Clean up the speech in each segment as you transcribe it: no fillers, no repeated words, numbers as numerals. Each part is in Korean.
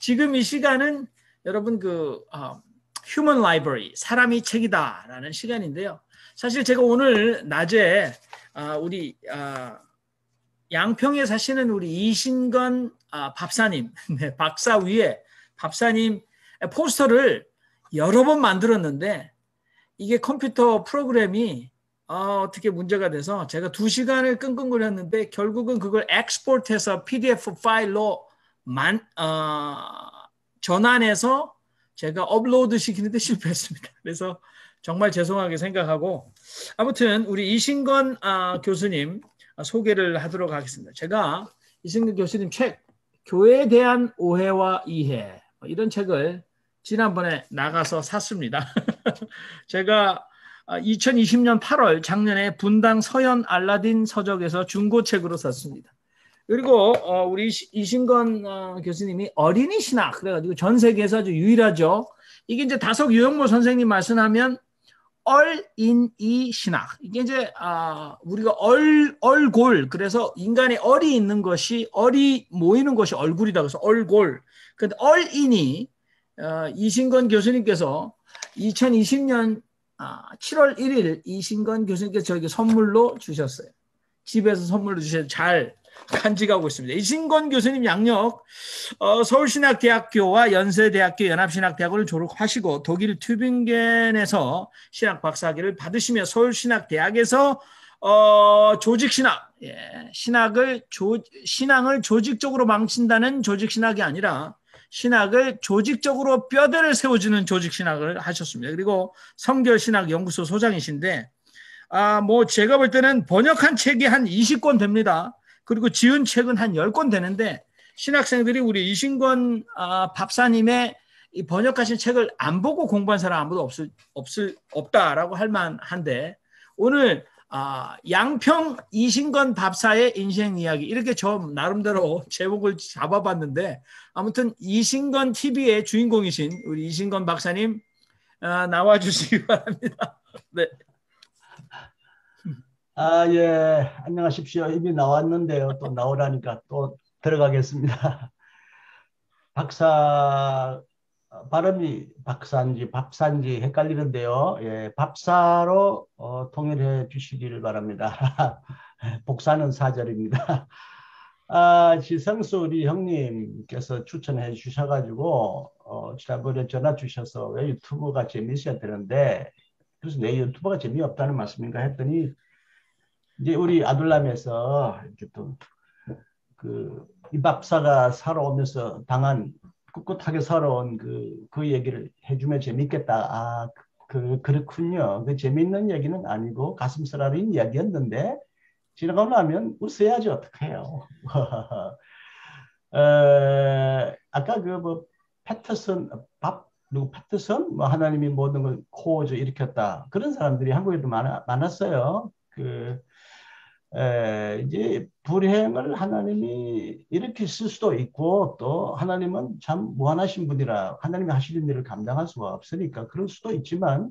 지금 이 시간은 여러분 Human Library, 사람이 책이다라는 시간인데요. 사실 제가 오늘 낮에 우리 양평에 사시는 우리 이신건 박사님, 네, 박사 위에 박사님 포스터를 여러 번 만들었는데 이게 컴퓨터 프로그램이 어떻게 문제가 돼서 제가 2시간을 끙끙거렸는데 결국은 그걸 엑스포트해서 PDF 파일로 전환해서 제가 업로드 시키는데 실패했습니다. 그래서 정말 죄송하게 생각하고 아무튼 우리 이신건 교수님 소개를 하도록 하겠습니다. 제가 이신건 교수님 책 교회에 대한 오해와 이해 이런 책을 지난번에 나가서 샀습니다. 제가 2020년 8월 작년에 분당 서현 알라딘 서적에서 중고책으로 샀습니다. 그리고 우리 이신건 교수님이 어린이 신학 그래가지고 전 세계에서 아주 유일하죠. 이게 이제 다석 유영모 선생님 말씀하면 얼인이 신학. 이게 이제 우리가 얼골 그래서 인간의 얼이 있는 것이 얼이 모이는 것이 얼굴이다 그래서 얼골. 근데 얼인이 이신건 교수님께서 2020년 7월 1일 이신건 교수님께서 저에게 선물로 주셨어요. 집에서 선물로 주셔서 잘 간직하고 있습니다. 이신건 교수님 양력 서울신학대학교와 연세대학교 연합신학대학원을 졸업하시고 독일 튜빙겐에서 신학 박사학위를 받으시며 서울신학대학에서 조직신학, 신앙을 조직적으로 망친다는 조직신학이 아니라 신학을 조직적으로 뼈대를 세워주는 조직신학을 하셨습니다. 그리고 성결신학연구소 소장이신데 뭐 제가 볼 때는 번역한 책이 한 20권 됩니다. 그리고 지은 책은 한 10권 되는데 신학생들이 우리 이신건 박사님의 이 번역하신 책을 안 보고 공부한 사람 아무도 없다라고 할 만한데 오늘 양평 이신건 박사의 인생 이야기 이렇게 저 나름대로 제목을 잡아봤는데 아무튼 이신건 TV의 주인공이신 우리 이신건 박사님 나와주시기 바랍니다. 네. 예, 안녕하십시오. 이미 나왔는데요. 또 나오라니까 또 들어가겠습니다. 박사, 발음이 박사인지 밥사인지 헷갈리는데요. 예, 밥사로 통일해 주시기를 바랍니다. 복사는 사절입니다. 지성수 우리 형님께서 추천해 주셔가지고, 지난번에 전화 주셔서 왜 유튜브가 재미있어야 되는데, 그래서 내 유튜브가 재미없다는 말씀인가 했더니, 이제 우리 아둘람에서 이렇게 또 이 박사가 살아오면서 당한 꿋꿋하게 살아온 그 얘기를 해주면 재밌겠다. 그렇군요. 그 재밌는 얘기는 아니고 가슴 쓰라린 이야기였는데 지나가고 나면 웃어야지 어떡해요. 아까 패터슨 누구 패터슨 하나님이 모든 걸 코어져 일으켰다. 그런 사람들이 한국에도 많았어요. 이제 불행을 하나님이 일으켰을 수도 있고 또 하나님은 참 무한하신 분이라 하나님이 하시는 일을 감당할 수가 없으니까 그럴 수도 있지만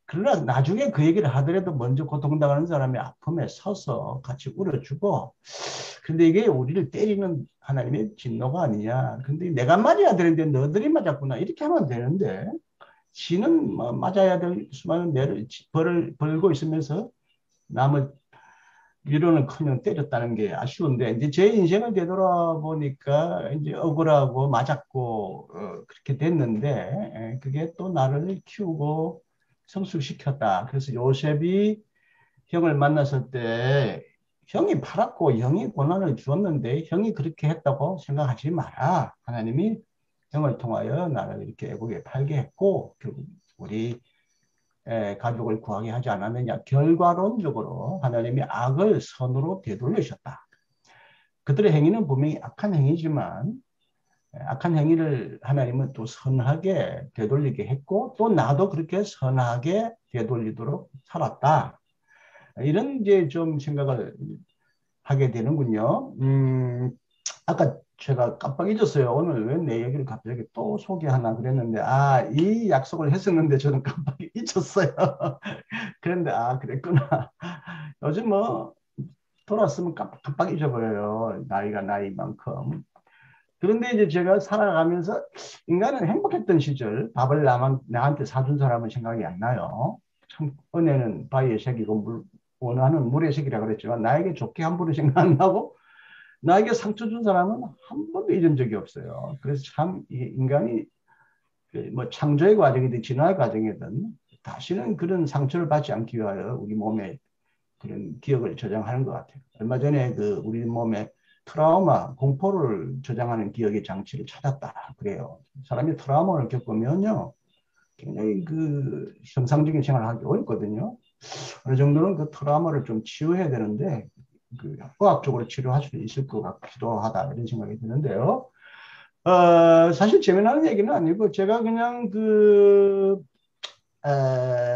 그러나 나중에 그 얘기를 하더라도 먼저 고통당하는 사람의 아픔에 서서 같이 울어주고 근데 이게 우리를 때리는 하나님의 진노가 아니냐. 근데 내가 맞아야 되는데 너들이 맞았구나. 이렇게 하면 되는데 지는 맞아야 될 수많은 벌을 벌고 있으면서 남을 위로는커녕 때렸다는 게 아쉬운데 이제 제 인생을 되돌아보니까 이제 억울하고 맞았고 그렇게 됐는데 그게 또 나를 키우고 성숙시켰다. 그래서 요셉이 형을 만났을 때 형이 팔았고 형이 고난을 주었는데 형이 그렇게 했다고 생각하지 마라. 하나님이 형을 통하여 나를 이렇게 애국에 팔게 했고 결국 우리 가족을 구하게 하지 않았느냐. 결과론적으로 하나님이 악을 선으로 되돌리셨다. 그들의 행위는 분명히 악한 행위지만 악한 행위를 하나님은 또 선하게 되돌리게 했고 또 나도 그렇게 선하게 되돌리도록 살았다. 이런 이제 좀 생각을 하게 되는군요. 아까 제가 깜빡 잊었어요. 오늘 왜 내 얘기를 갑자기 또 소개하나 그랬는데 이 약속을 했었는데 저는 깜빡 잊었어요. 그런데 그랬구나. 요즘 돌았으면 깜빡 잊어버려요. 나이가 나이만큼. 그런데 이제 제가 살아가면서 인간은 행복했던 시절, 밥을 나한테 사준 사람은 생각이 안 나요. 참, 은혜는 바위의 색이고, 원하는 물의 색이라 그랬지만, 나에게 좋게 함부로 생각 안 나고, 나에게 상처 준 사람은 한 번도 잊은 적이 없어요. 그래서 참, 이 인간이 뭐 창조의 과정이든 진화의 과정이든 다시는 그런 상처를 받지 않기 위하여 우리 몸에 그런 기억을 저장하는 것 같아요. 얼마 전에 그 우리 몸에 트라우마, 공포를 저장하는 기억의 장치를 찾았다. 그래요. 사람이 트라우마를 겪으면요. 굉장히 그 정상적인 생활을 하기 어렵거든요. 어느 정도는 그 트라우마를 좀 치유해야 되는데 그 의학적으로 치료할 수 있을 것 같기도 하다. 이런 생각이 드는데요. 사실 재미나는 얘기는 아니고 제가 그냥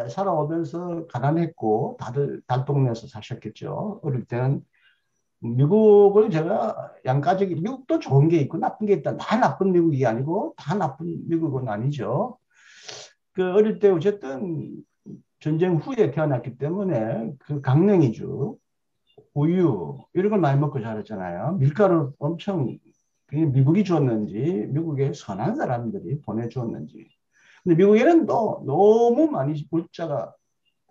살아오면서 가난했고 다들 달동네에서 사셨겠죠. 어릴 때는 미국을 제가 양가적이 미국도 좋은 게 있고 나쁜 게 있다. 다 나쁜 미국이 아니고 다 나쁜 미국은 아니죠. 그 어릴 때 어쨌든 전쟁 후에 태어났기 때문에 그 강냉이주, 우유 이런 걸 많이 먹고 자랐잖아요. 밀가루 엄청 그게 미국이 줬는지 미국의 선한 사람들이 보내주었는지. 근데 미국에는 또 너무 많이 물자가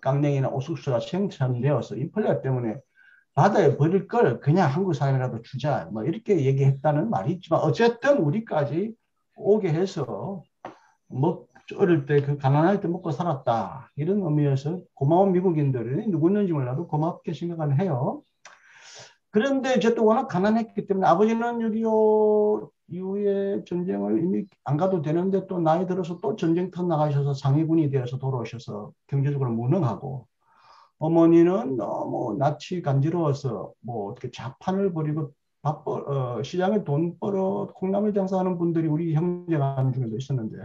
강냉이나 옥수수가 생산되어서 인플레 때문에 바다에 버릴 걸 그냥 한국 사람이라도 주자 뭐 이렇게 얘기했다는 말이 있지만 어쨌든 우리까지 오게 해서 뭐 어릴 때 그 가난할 때 먹고 살았다 이런 의미에서 고마운 미국인들이 누구였는지 몰라도 고맙게 생각은 해요. 그런데 어쨌든 워낙 가난했기 때문에 아버지는 6.25 이후에 전쟁을 이미 안 가도 되는데 또 나이 들어서 또 전쟁터 나가셔서 상위군이 되어서 돌아오셔서 경제적으로 무능하고 어머니는 너무 낯이 간지러워서 뭐 어떻게 자판을 벌이고 시장에 돈 벌어 콩나물 장사하는 분들이 우리 형제간 중에도 있었는데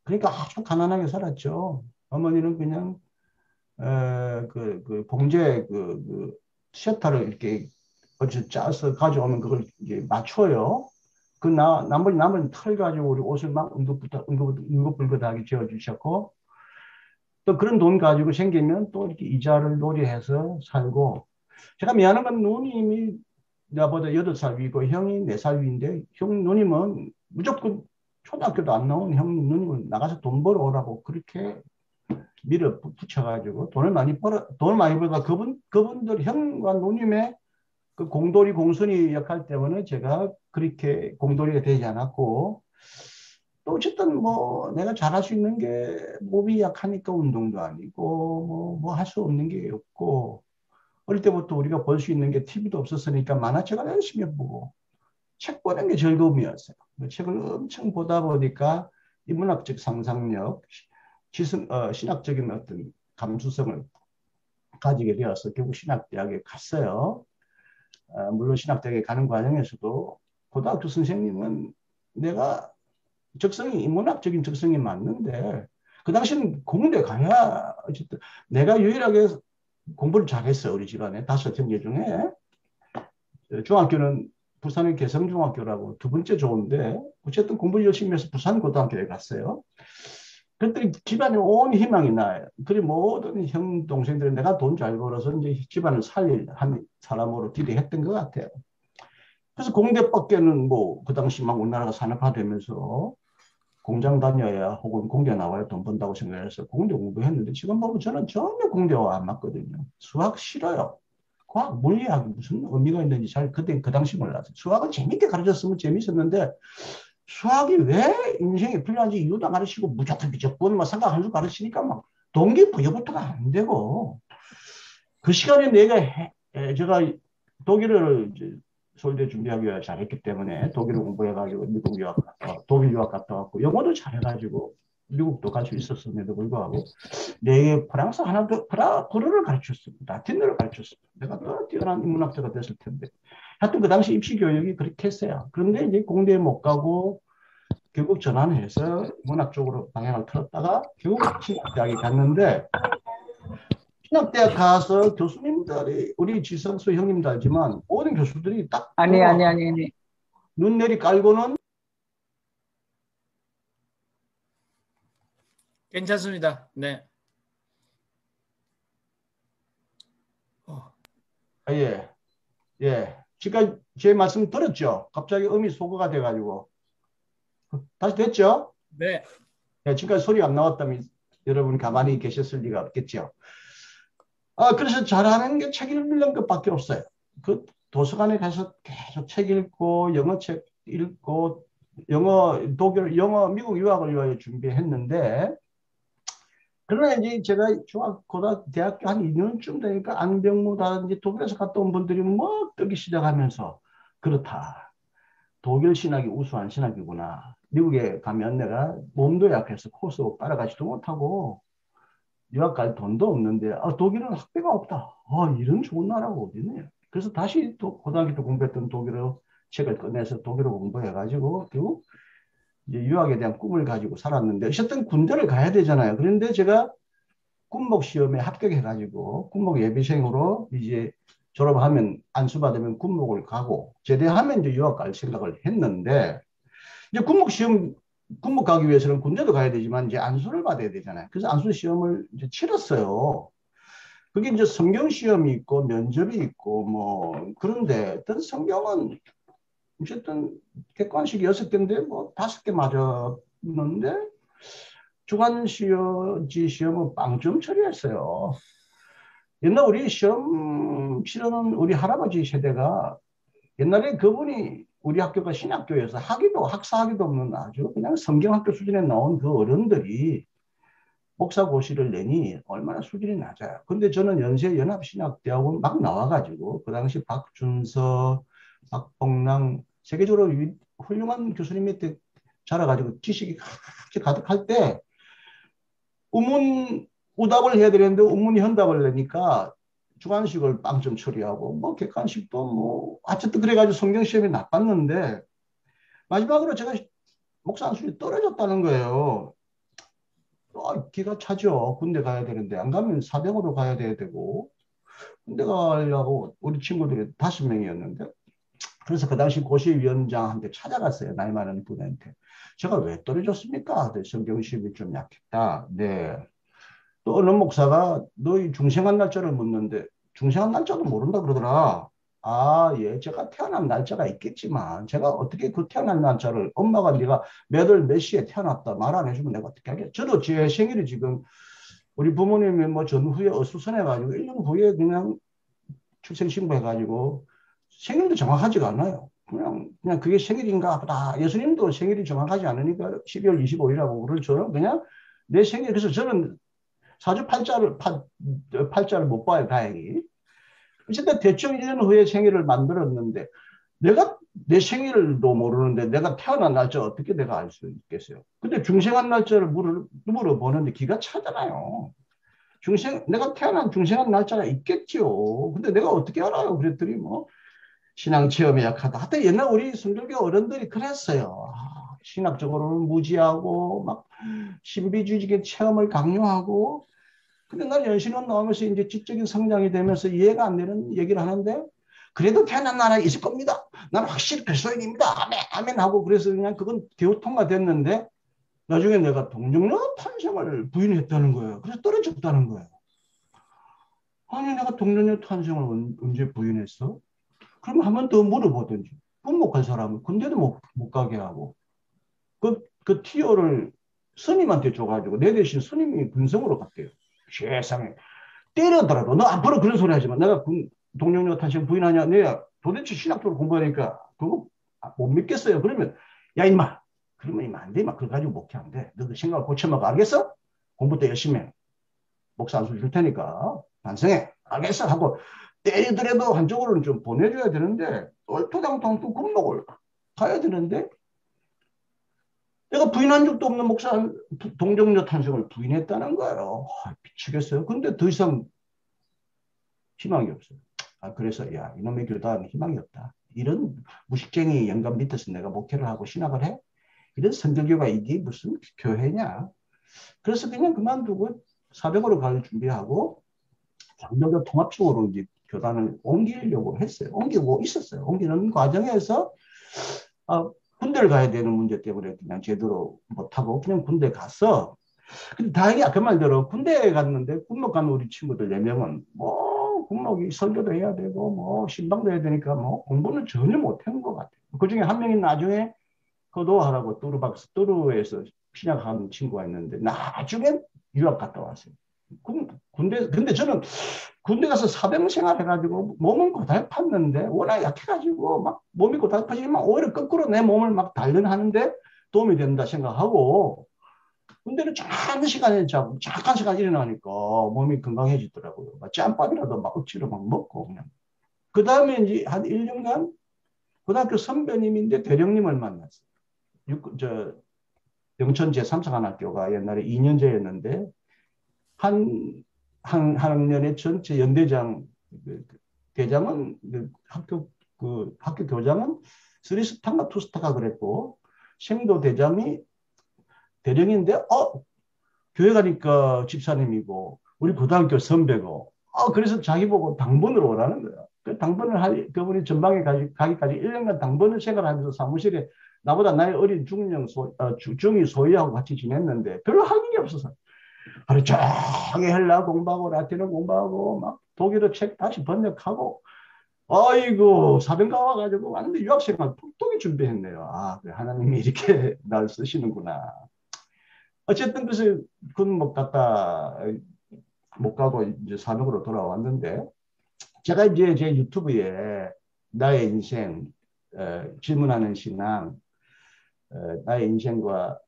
그러니까 아주 가난하게 살았죠. 어머니는 그냥 그 봉제 시어터를 이렇게 어디서 짜서 가져오면 그걸 이제 맞춰요. 그 나머지 털 가지고 우리 옷을 막 응급불급하게 지어주셨고 또 그런 돈 가지고 생기면 또 이렇게 이자를 노려해서 살고 제가 미안한 건 누님이 나보다 8살 위고 형이 4살 위인데 형 누님은 무조건 초등학교도 안 나온 형 누님은 나가서 돈 벌어오라고 그렇게 밀어붙여가지고 돈을 많이 벌다 그분들 형과 누님의 그 공돌이 공손이 역할 때문에 제가 그렇게 공돌이가 되지 않았고 또 어쨌든 뭐 내가 잘할 수 있는 게 몸이 약하니까 운동도 아니고 뭐 할 수 없는 게 없고 어릴 때부터 우리가 볼 수 있는 게 TV도 없었으니까 만화책을 열심히 보고 책 보는 게 즐거움이었어요. 책을 엄청 보다 보니까 인문학적 상상력, 신학적인 어떤 감수성을 가지게 되어서 결국 신학대학에 갔어요. 물론 신학대학에 가는 과정에서도 고등학교 선생님은 내가 인문학적인 적성이 맞는데 그 당시는 공대 가야 어쨌든 내가 유일하게 공부를 잘했어요. 우리 집안에 5형제 중에 중학교는 부산의 개성중학교라고 두 번째 좋은데 어쨌든 공부를 열심히 해서 부산고등학교에 갔어요. 그랬더니 집안에 온 희망이 나요. 그리고 모든 형 동생들은 내가 돈 잘 벌어서 이제 집안을 살릴 한 사람으로 기대했던 것 같아요. 그래서 공대밖에는 뭐 그 당시 막 우리나라가 산업화되면서 공장 다녀야 혹은 공대 나와야 돈 번다고 생각해서 공대 공부했는데 지금 보면 저는 전혀 공대와 안 맞거든요. 수학 싫어요. 과학, 물리학이 무슨 의미가 있는지 잘 그때 그 당시 몰랐어요. 수학을 재밌게 가르쳤으면 재밌었는데 수학이 왜 인생에 필요한지 이유도 안 가르치고 무조건 무조건 뭐 삼각함수 가르치니까 막 동기부여부터가 안 되고 그 시간에 제가 독일어를 이제 서울대 준비하기 위해 잘했기 때문에 독일어 공부해가지고 독일 유학 갔다 왔고 영어도 잘해가지고 미국도 갈 수 있었음에도 불구하고 내 프랑스 하나도 불어를 가르쳤습니다. 라틴어를 가르쳤습니다. 내가 더 뛰어난 인문학자가 됐을 텐데. 하여튼 그 당시 입시 교육이 그렇게 했어요. 그런데 이제 공대에 못 가고 결국 전환해서 문학 쪽으로 방향을 틀었다가 결국 신학대학에 갔는데 신학대학 가서 교수님들이 우리 지성수 형님도 알지만 모든 교수들이 딱 아니, 들어와 아니, 아니, 아니. 눈내리 깔고는 괜찮습니다. 네. 예, 예. 지금까지 제 말씀 들었죠? 갑자기 음이 소거가 돼가지고. 다시 됐죠? 네. 네, 지금까지 소리가 안 나왔다면 여러분 가만히 계셨을 리가 없겠죠. 그래서 잘하는 게 책 읽는 것밖에 없어요. 그 도서관에 가서 계속 책 읽고 영어 책 읽고 영어 독일 영어 미국 유학을 위하여 준비했는데 그러나 이제 제가 중학 고등학교 대학교 한 2년쯤 되니까 안병무다든지 독일에서 갔다 온 분들이 뭐 뜨기 시작하면서 그렇다. 독일 신학이 우수한 신학이구나. 미국에 가면 내가 몸도 약해서 코스 따라가지도 못하고 유학 갈 돈도 없는데 독일은 학비가 없다. 이런 좋은 나라가 어디네. 그래서 다시 또 고등학교 때 공부했던 독일어 책을 꺼내서 독일어 공부해가지고 결국 이제 유학에 대한 꿈을 가지고 살았는데 어쨌든 군대를 가야 되잖아요. 그런데 제가 군목 시험에 합격해가지고 군목 예비생으로 이제 졸업하면 안수받으면 군목을 가고 제대하면 이제 유학 갈 생각을 했는데 이제 군목 시험 군목 가기 위해서는 군대도 가야 되지만 이제 안수를 받아야 되잖아요. 그래서 안수 시험을 이제 치렀어요. 그게 이제 성경 시험이 있고 면접이 있고 뭐 그런데 어떤 성경은 어쨌든 객관식 6개인데 뭐 5개 맞았는데 주간 시험지 시험은 빵점 처리했어요. 옛날 우리 시험 치르는 우리 할아버지 세대가 옛날에 그분이 우리 학교가 신학교여서 학위도 학사학위도 없는 아주 그냥 성경학교 수준에 나온 그 어른들이 목사고시를 내니 얼마나 수준이 낮아요. 근데 저는 연세연합신학대학원 막 나와가지고 그 당시 박준서, 박봉랑 세계적으로 훌륭한 교수님 밑에 자라가지고 지식이 가득할 때 우문 우답을 해야 되는데 우문 현답을 내니까 주관식을 빵점 처리하고 뭐 객관식도 뭐 어쨌든 그래가지고 성경 시험이 나빴는데 마지막으로 제가 목사 안수이 떨어졌다는 거예요. 기가 차죠. 군대 가야 되는데 안 가면 사병으로 가야 되고 군대 가려고 우리 친구들이 5명이었는데 그래서 그 당시 고시위원장한테 찾아갔어요. 나이 많은 분한테. 제가 왜 떨어졌습니까? 성경 시험이 좀 약했다. 네. 또 어느 목사가 너희 중생한 날짜를 묻는데 중생한 날짜도 모른다 그러더라. 예, 제가 태어난 날짜가 있겠지만 제가 어떻게 그 태어난 날짜를 엄마가 네가 몇 시에 태어났다 말 안 해주면 내가 어떻게 하겠어. 저도 제 생일이 지금 우리 부모님이 뭐 전후에 어수선해가지고 1년 후에 그냥 출생신고해가지고 생일도 정확하지가 않아요. 그냥 그게 생일인가 보다. 예수님도 생일이 정확하지 않으니까 12월 25일이라고 그러죠. 그냥 내 생일. 그래서 저는 사주 팔자를 못 봐요, 다행히. 어쨌든 대충 1년 후에 생일을 만들었는데 내가 내 생일도 모르는데 내가 태어난 날짜 어떻게 내가 알 수 있겠어요? 근데 중생한 날짜를 물어보는데 기가 차잖아요. 내가 태어난 중생한 날짜가 있겠죠. 근데 내가 어떻게 알아요? 그랬더니 뭐 신앙 체험에 약하다. 하여튼 옛날 우리 순교교 어른들이 그랬어요. 신학적으로는 무지하고 막 신비주의적인 체험을 강요하고 근데 난 연신원 나오면서 이제 지적인 성장이 되면서 이해가 안 되는 얘기를 하는데 그래도 태어난 나라에 있을 겁니다. 나는 확실히 그리스도인입니다. 아멘, 아멘 하고 그래서 그냥 그건 대우통과됐는데 나중에 내가 동정녀 탄생을 부인했다는 거예요. 그래서 떨어졌다는 거예요. 아니 내가 동정녀 탄생을 언제 부인했어? 그럼 한 번 더 물어보든지. 군목한 사람은 군대도 못 가게 하고 그 티오를 스님한테 줘가지고 내 대신 스님이 군성으로 갔대요. 세상에. 때리더라도 너 앞으로 그런 소리 하지 마. 내가 동료녀 탄생 부인하냐? 내가 도대체 신학교를 공부하니까 그거 못 믿겠어요. 그러면 야 임마. 그러면 임마 안 돼. 임마. 그거 가지고 목회 안 돼. 너 그 생각을 고쳐먹어. 알겠어? 공부 때 열심히 해. 목사 안수 줄 테니까 반성해. 알겠어? 하고 때리더라도 한쪽으로는 좀 보내줘야 되는데 얼토당토 또 군목을 가야 되는데 내가 부인한 적도 없는 목사 동정녀 탄생을 부인했다는 거예요. 미치겠어요. 근데 더 이상 희망이 없어요. 그래서 야 이놈의 교단은 희망이 없다. 이런 무식쟁이 영감 밑에서 내가 목회를 하고 신학을 해? 이런 선교교가 이게 무슨 교회냐? 그래서 그냥 그만두고 사병으로 갈 준비하고 장로교 통합적으로 이제 교단을 옮기려고 했어요. 옮기고 있었어요. 옮기는 과정에서 군대를 가야 되는 문제 때문에 그냥 제대로 못하고 그냥 군대 갔어. 근데 다행히 그 말대로 군대에 갔는데 군목 간 우리 친구들 4명은 뭐 군목이 설교도 해야 되고 뭐 신방도 해야 되니까 뭐 공부는 전혀 못하는 것 같아요. 그중에 한 명이 나중에 거도하라고 뚜르에서 피약한 친구가 있는데 나중에 유학 갔다 왔어요. 근데 저는 군대 가서 사병 생활해가지고 몸은 고달팠는데 워낙 약해가지고 막 몸이 고달파지만 오히려 거꾸로 내 몸을 막 단련하는데 도움이 된다 생각하고 군대는 잠깐 시간 일어나니까 몸이 건강해지더라고요. 막 짬밥이라도 막 억지로 막 먹고 그냥. 그 다음에 이제 한 1년간 고등학교 선배님인데 대령님을 만났어요. 영천 제3사관학교가 옛날에 2년제였는데 한 학년의 전체 연대장 대장은 학교 교장은 3스타인가 2스타가 그랬고 생도 대장이 대령인데 교회 가니까 집사님이고 우리 고등학교 선배고 그래서 자기 보고 당번으로 오라는 거야. 그 당번을 그분이 전방에 가기까지 1년간 당번을 생활하면서 사무실에 나보다 나이 어린 중이 소위하고 같이 지냈는데 별로 할 일이 없어서 하루 종일 헬라 공부하고 라틴어 공부하고 막 독일어 책 다시 번역하고 아이고 사병가 와가지고 완전 유학생활 톡톡히 준비했네요. 그래, 하나님이 이렇게 날 쓰시는구나. 어쨌든 그래서 군목 갔다 못 가고 이제 산업으로 돌아왔는데 제가 이제 제 유튜브에 나의 인생 질문하는 신앙 나의 인생과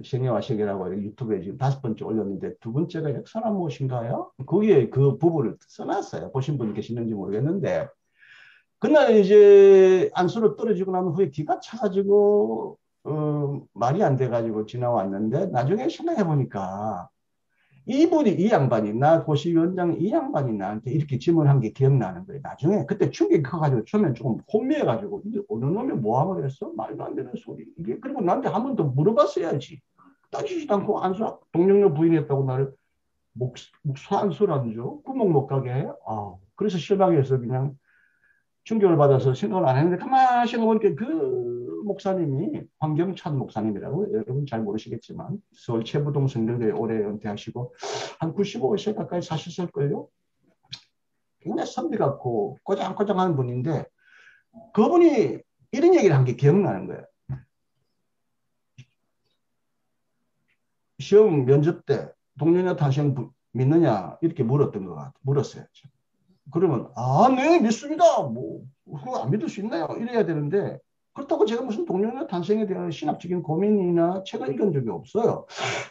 생애와 세계라고 유튜브에 지금 5번째 올렸는데 2번째가 역사란 무엇인가요? 거기에 그 부분을 써놨어요. 보신 분 계시는지 모르겠는데 그날 이제 안수로 떨어지고 난 후에 기가 차가지고 말이 안 돼가지고 지나왔는데 나중에 생각해 보니까 이 양반이 나 고시위원장 이 양반이 나한테 이렇게 질문한 게 기억나는 거예요. 나중에 그때 충격이 커가지고 처음에 조금 혼미해가지고 이게 어느 놈이 뭐하고 그랬어? 말도 안 되는 소리. 이게 그리고 나한테 한 번 더 물어봤어야지. 따지지도 않고 안수 동력로 부인했다고 나를 목사 안수라는 죠. 구멍 못 가게 해. 그래서 실망해서 그냥 충격을 받아서 생각을 안 했는데 가만히 생각해보니까 그 목사님이 황경찬 목사님이라고 여러분 잘 모르시겠지만 서울 최부동 성결교회 오래 은퇴하시고 한 95세 가까이 사셨을걸요. 굉장히 선비 같고 꼬장꼬장한 분인데 그분이 이런 얘기를 한 게 기억나는 거예요. 시험 면접 때 동료녀 탄생 믿느냐 이렇게 물었어요. 그러면 네 믿습니다. 뭐 그거 안 믿을 수 있나요? 이래야 되는데 그렇다고 제가 무슨 동료녀 탄생에 대한 신학적인 고민이나 책을 읽은 적이 없어요.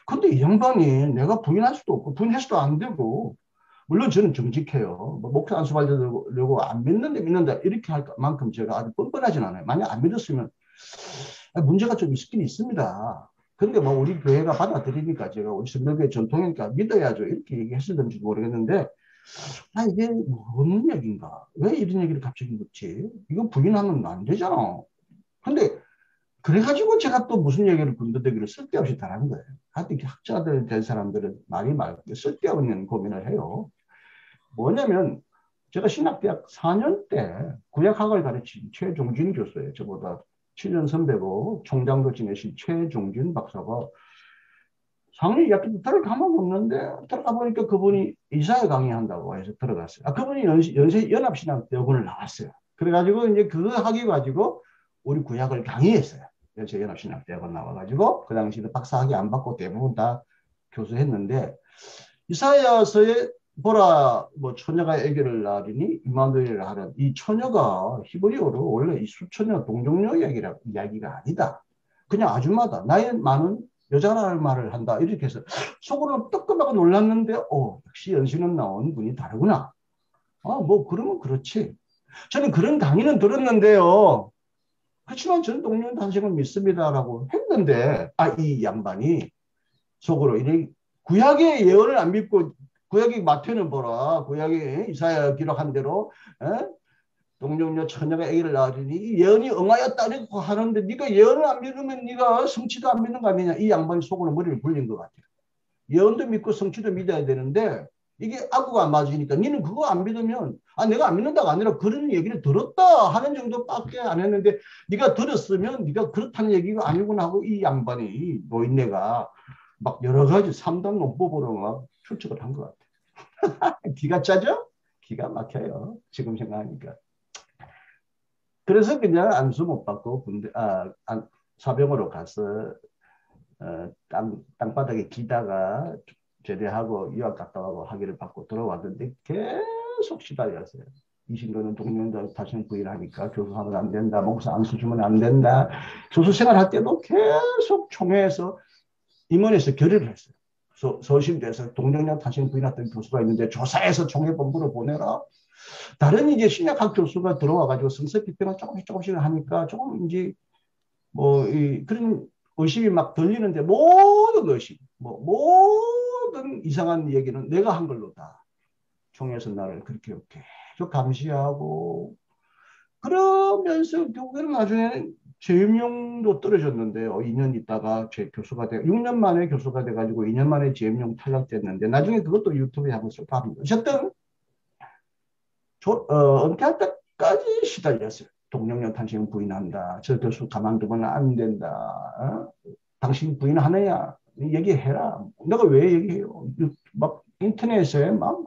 근데 이 양반이 내가 부인할 수도 없고 부인해서도 안 되고 물론 저는 정직해요. 목표 안수 받으려고 안 믿는다 이렇게 할 만큼 제가 아주 뻔뻔하진 않아요. 만약 안 믿었으면 문제가 좀 있긴 있습니다. 근데 뭐 우리 교회가 받아들이니까 제가 우리 성도교회 전통이니까 믿어야죠 이렇게 얘기했을는지 모르겠는데 이게 뭔 얘기인가? 왜 이런 얘기를 갑자기 묻지? 이거 부인하면 안 되잖아. 근데 그래가지고 제가 또 무슨 얘기를 군더더기를 쓸데없이 달한 거예요. 하여튼 학자들 된 사람들은 말이 쓸데없는 고민을 해요. 뭐냐면 제가 신학대학 4년 때 구약학을 가르친 최종진 교수예요. 저보다 7년 선배고 총장도 지내신 최종진 박사가 상위 약간 들어가만 없는데 들어가 보니까 그분이 이사회 강의한다고 해서 들어갔어요. 그분이 연합신학대학원을 나왔어요. 그래가지고 이제 그 학위 가지고 우리 구약을 강의했어요. 연합신학대학원 나와가지고 그 당시에 박사학위 안 받고 대부분 다 교수했는데 이사야서에 보라 뭐 처녀가 애교를 낳으니 이마누엘을 하는 이 처녀가 히브리어로 원래 이 수처녀 동정녀 이야기가 아니다. 그냥 아줌마다. 나이 많은 여자라는 말을 한다. 이렇게 해서 속으로 뜨끔하고 놀랐는데 역시 연신은 나온 분이 다르구나. 뭐 그러면 그렇지. 저는 그런 강의는 들었는데요. 그렇지만 저는 동료 탄생을 믿습니다라고 했는데 이 양반이 속으로 이래 구약의 예언을 안 믿고 구약의 마태는 보라. 구약의 이사야 기록한 대로 동정녀 처녀가 아기를 낳으니 예언이 응하였다고 하는데 네가 예언을 안 믿으면 네가 성취도 안 믿는 거 아니냐. 이 양반이 속으로 머리를 굴린 것 같아요. 예언도 믿고 성취도 믿어야 되는데 이게 아구가 안 맞으니까 니는 그거 안 믿으면 내가 안 믿는다가 아니라 그런 얘기를 들었다 하는 정도밖에 안 했는데 네가 들었으면 네가 그렇다는 얘기가 아니구나 하고 이 양반이 노인네가 막 여러 가지 3단 논법으로 막 추측을 한 것 같아요. 기가 짜죠? 기가 막혀요. 지금 생각하니까. 그래서 그냥 안수 못 받고 사병으로 가서 땅바닥에 기다가 제대하고 유학 갔다 와고 학위를 받고 들어왔는데 계속 시달렸어요. 이신거는 동료들 다시는 부인하니까 교수하면 안 된다. 목사 안수 주면 안 된다. 교수 생활할 때도 계속 총회에서 임원에서 결의를 했어요. 서심돼서 동정녀 다시는 부인했던 교수가 있는데 조사해서 총회본부로 보내라. 다른 이제 신약학 교수가 들어와가지고 성서 비평을 조금씩 하니까 조금 이제 그런 의심이 막 들리는데 모든 의심, 모든 이상한 얘기는 내가 한 걸로 다 총회에서 나를 그렇게 계속 감시하고 그러면서 결국에는 나중에는 재임용도 떨어졌는데요. 2년 있다가 제 교수가 6년 만에 교수가 돼가지고 2년 만에 재임용 탈락됐는데 나중에 그것도 유튜브에 한번 쏟아합니다. 어쨌든 은퇴할 때까지 시달렸어요. 동정녀 탄생 부인한다. 저 교수 가만두면 안 된다. 당신 부인하느냐? 얘기해라. 내가 왜 얘기해요? 막 인터넷에 막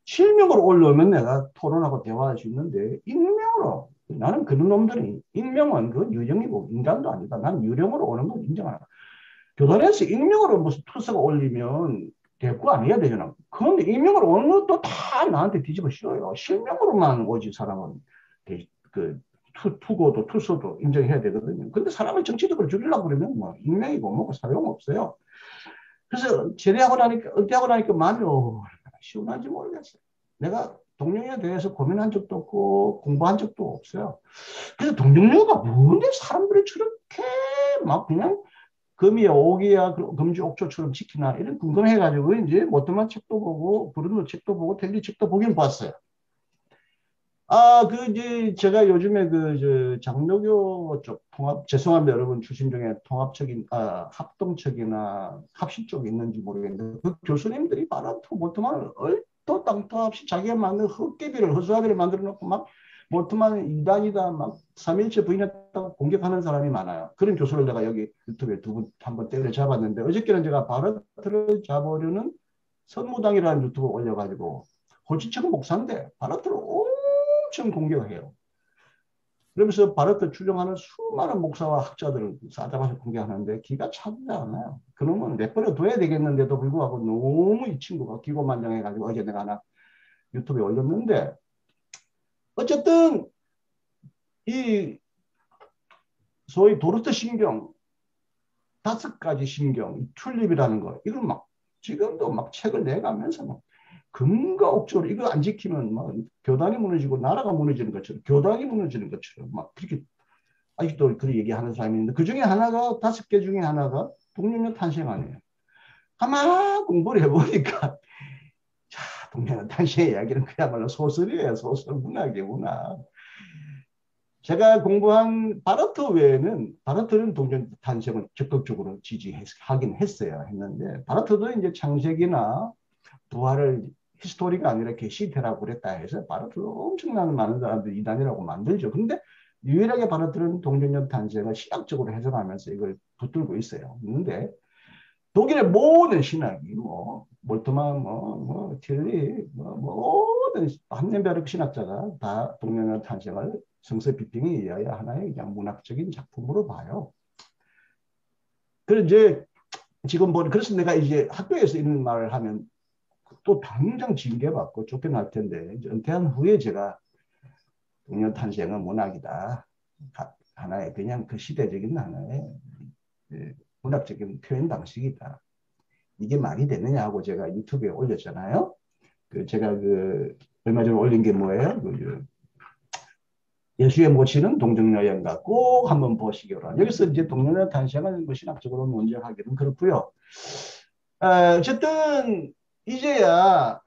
실명으로 올려오면 내가 토론하고 대화할 수 있는데 익명으로 나는 그런 놈들이 익명은 그건 유령이고 인간도 아니다. 나는 유령으로 오는 건 인정하라. 교단에서 익명으로 무슨 투서가 올리면 대꾸 안 해야 되잖아. 그런데 익명으로 오는 것도 다 나한테 뒤집어 씌워요. 실명으로만 오지 사람은 투고도 투서도 인정해야 되거든요. 근데 사람을 정치적으로 죽이려고 그러면 뭐 익명이고 뭐고 소용없어요. 그래서 제대하고 나니까 은퇴하고 나니까 마음이 시원한지 모르겠어요. 내가 동료에 대해서 고민한 적도 없고 공부한 적도 없어요. 그래서 동료가 뭔데 사람들이 저렇게 막 그냥 금이야 오기야 금주 옥조처럼 지키나 이런 궁금해가지고 이제 모토만 책도 보고 브루노 책도 보고 텔리 책도 보긴 봤어요. 이제 제가 요즘에 장로교 쪽 죄송합니다 여러분 출신 중에 통합적인 합동적이나 합시 쪽에 있는지 모르겠는데 그 교수님들이 바람토 모토만 얼토 땅토 없이 자기가 만든 헛개비를 허수아비를 만들어 놓고 막 모토만 이단이다 막 삼일체 부인했다고 공격하는 사람이 많아요. 그런 교수를 내가 여기 유튜브에 한번 때려잡았는데 어저께는 제가 바르트를 잡으려는 선무당이라는 유튜브 올려가지고 호지청 목사인데 바르트를 엄청 공격해요. 그러면서 바르트 추종하는 수많은 목사와 학자들을 싸잡아서 공격하는데 기가 차지 않아요. 그놈은 내버려 둬야 되겠는데도 불구하고 너무 이 친구가 기고만장해가지고 어제 내가 하나 유튜브에 올렸는데 어쨌든 이 소위 도르트 신경 5가지 신경 튤립이라는 거 이걸 막 지금도 막 책을 내가면서 막 금과 옥조로 이거 안 지키면 막 교단이 무너지고 나라가 무너지는 것처럼 교단이 무너지는 것처럼 막 그렇게 아직도 그런 얘기하는 사람이 있는데 그 중에 하나가 5개 중에 하나가 동력녀 탄생 아니에요. 가만 공부를 해보니까 자 동력녀 탄생의 이야기는 그야말로 소설이에요. 소설 문학이에요. 문학. 제가 공부한 바르트 외에는 바르트는 동력 탄생을 적극적으로 지지하긴 했는데 바르트도 이제 창세기나 부활을 히스토리가 아니라 게시테라고 그랬다 해서 바르트도 엄청난 많은 사람들이 이단이라고 만들죠. 근데 유일하게 바르트는 동정녀 탄생을 신학적으로 해석하면서 이걸 붙들고 있어요. 그런데 독일의 모든 신학이 몰트만 틸리 모든 함넨베르크 신학자가 다 동정녀 탄생을 성서 비평에 의하여 하나의 그냥 문학적인 작품으로 봐요. 그래서 이제 지금 그래서 내가 이제 학교에서 이런 말을 하면 또 당장 징계받고 쫓겨날 텐데 은퇴한 후에 제가 동료 탄생은 문학이다. 하나의 그냥 그 시대적인 하나의 문학적인 표현 방식이다. 이게 말이 되느냐 하고 제가 유튜브에 올렸잖아요. 제가 얼마 전에 올린 게 뭐예요? 예수의 모시는 동정여행가 꼭 한번 보시기 바랍니다. 여기서 이제 동정여 탄생을 신학적으로 논쟁하기는 그렇고요. 어쨌든 이제야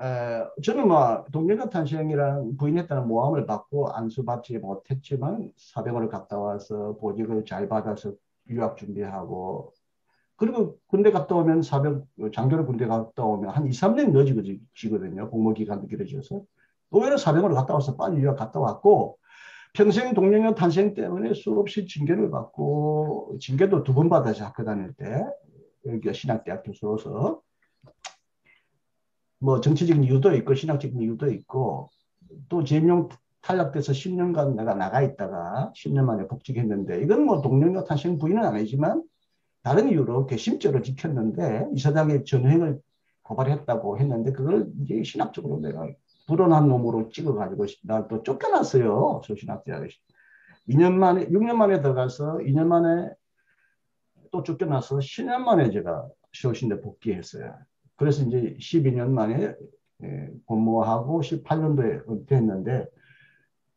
저는 동정여 탄생이랑 부인했다는 모함을 받고 안수받지 못했지만 사병을 갔다 와서 보직을 잘 받아서 유학 준비하고 그리고 군대 갔다 오면 장교를 군대 갔다 오면 한 2, 3년 늦어지거든요. 복무기간도 길어져서. 의외로 사병으로 갔다 와서 빨리 유학 갔다 왔고 평생 동정여 탄생 때문에 수없이 징계를 받고 징계도 2번 받아서 학교 다닐 때 여기 신학대학 교수로서 뭐 정치적인 이유도 있고 신학적인 이유도 있고 또 재임용 탈락돼서 10년간 내가 나가 있다가 10년 만에 복직했는데 이건 뭐 동료녀 탄생 부인은 아니지만 다른 이유로 개심죄로 지켰는데 이사장의 전횡을 고발했다고 했는데 그걸 이제 신학적으로 내가 불온한 놈으로 찍어가지고 나 또 쫓겨났어요. 소신학대학에 2년 만에 6년 만에 들어가서 2년 만에 또 쫓겨나서 10년 만에 제가 쇼신대 복귀했어요. 그래서 이제 12년 만에 공모하고 18년도에 은퇴했는데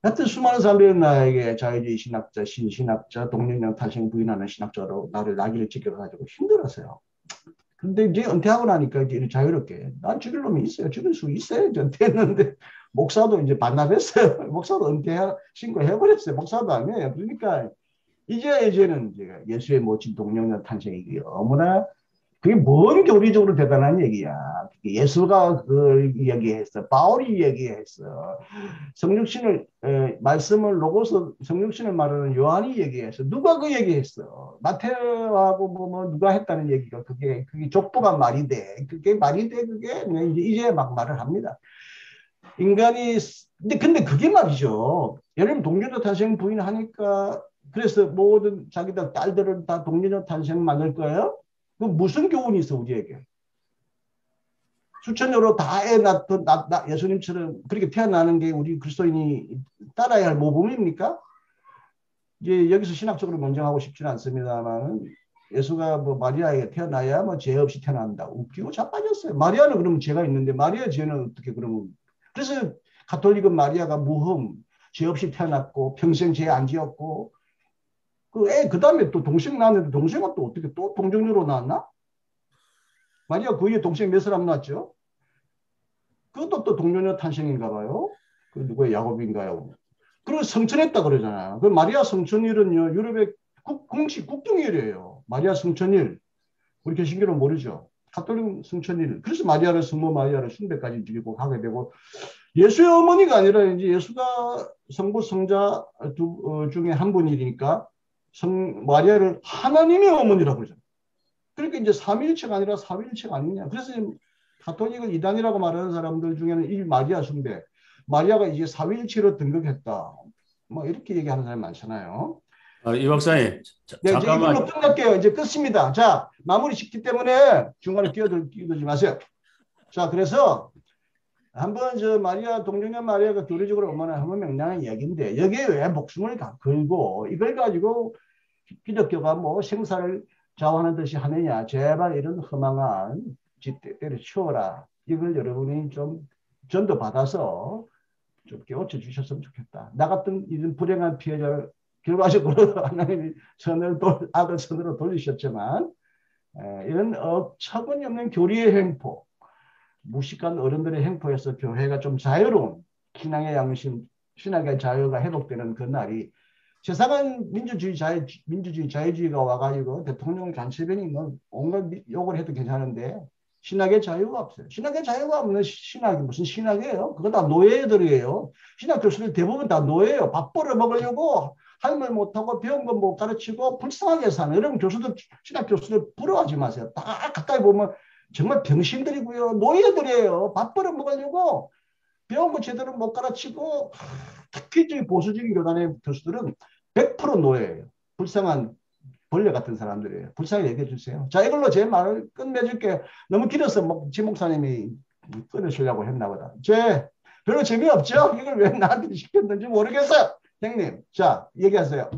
하여튼 수많은 사람들이 나에게 자유주의 신학자, 신신학자, 동력령 탄생 부인하는 신학자로 나를 낙인을 찍혀가지고 힘들었어요. 근데 이제 은퇴하고 나니까 이제 자유롭게 난 죽일 놈이 있어요. 죽일 수 있어요. 은퇴했는데 목사도 이제 반납했어요. 목사도 신고해버렸어요. 목사도 아니에요. 그러니까 이제는 제가 예수의 모친 동력령 탄생이 어머나 그게 뭔 교리적으로 대단한 얘기야. 예수가 그 얘기했어. 바울이 얘기했어. 성육신을 말씀을 로고스 성육신을 말하는 요한이 얘기했어. 누가 그 얘기했어? 마태하고 뭐 누가 했다는 얘기가 그게 족보가 말이 돼. 그게 말이 돼. 그게 이제 막 말을 합니다. 인간이 근데 그게 말이죠. 예를 들면 동료녀 탄생 부인하니까 그래서 모든 자기들 딸들은 다 동료녀 탄생 만들 거예요? 그 무슨 교훈이 있어 우리에게? 수천여로 다 애 낳던 예수님처럼 그렇게 태어나는 게 우리 그리스도인이 따라야 할 모범입니까? 이제 여기서 신학적으로 논쟁하고 싶지는 않습니다만은 예수가 뭐 마리아에게 태어나야 뭐 죄 없이 태어난다. 웃기고 자빠졌어요. 마리아는 그러면 죄가 있는데 마리아 죄는 어떻게 그러면? 그래서 가톨릭은 마리아가 무흠, 죄 없이 태어났고 평생 죄 안 지었고 그 다음에 또 동생 낳았는데 동생은 또 어떻게 또 동정녀로 낳았나? 마리아 그 위에 동생 몇 사람 낳았죠? 그것도 또 동정녀 탄생인가 봐요. 그 누구의 야곱인가요? 그리고 성천했다 그러잖아요. 그 마리아 성천일은요, 유럽의 공식 국경일이에요. 마리아 성천일. 우리 개신교는 모르죠. 가톨릭 성천일. 그래서 마리아를 성모 마리아를 숭배까지 드리고 하게 되고 예수의 어머니가 아니라 이제 예수가 성부 성자 중에 한 분이니까 마리아를 하나님의 어머니라고 그러잖아요. 그러니까 이제 삼위일체가 아니라 사위일체가 아니냐. 그래서 가톨릭을 이단이라고 말하는 사람들 중에는 이 마리아 숭배, 마리아가 이제 사위일체로 등극했다. 뭐 이렇게 얘기하는 사람이 많잖아요. 이 박사님, 네, 잠깐만. 이제 이걸로 끝낼게요. 이제 끝입니다. 자, 마무리 짓기 때문에 중간에 끼어들지 마세요. 자, 그래서 한번 저 마리아 동정녀 마리아가 교리적으로 얼마나 하면 명랑한 이야기인데 여기에 왜 목숨을 걸고 이걸 가지고 기독교가 뭐 생사를 좌우하는 듯이 하느냐. 제발 이런 허망한 짓대로 치워라. 이걸 여러분이 좀 전도 받아서 좀 깨우쳐 주셨으면 좋겠다. 나 같은 이런 불행한 피해자를 결과적으로 하나님이 아들 선으로 돌리셨지만 이런 어처구니 없는 교리의 행포, 무식한 어른들의 행포에서 교회가 좀 자유로운 신앙의 양심, 신학의 자유가 회복되는 그 날이 세상은 민주주의 자유주의가 와가지고 대통령을 간첩이면 온갖 욕을 해도 괜찮은데 신학의 자유가 없어요. 신학의 자유가 없는 신학이 무슨 신학이에요? 그거 다 노예들이에요. 신학 교수들 대부분 다 노예예요. 밥 벌어 먹으려고 할 말 못하고 배운 거 못 가르치고 불쌍하게 사는 이런 교수들, 신학 교수들 부러워하지 마세요. 다 가까이 보면 정말 병신들이고요. 노예들이에요. 밥 벌어 먹으려고 배운 거 제대로 못 가르치고 특히 보수적인 교단의 교수들은 100% 노예예요. 불쌍한 벌레 같은 사람들이에요. 불쌍하게 얘기해 주세요. 자, 이걸로 제 말을 끝내줄게요. 너무 길어서 지 목사님이 끊으시려고 했나 보다. 별로 재미없죠? 이걸 왜 나한테 시켰는지 모르겠어요. 형님, 자, 얘기하세요.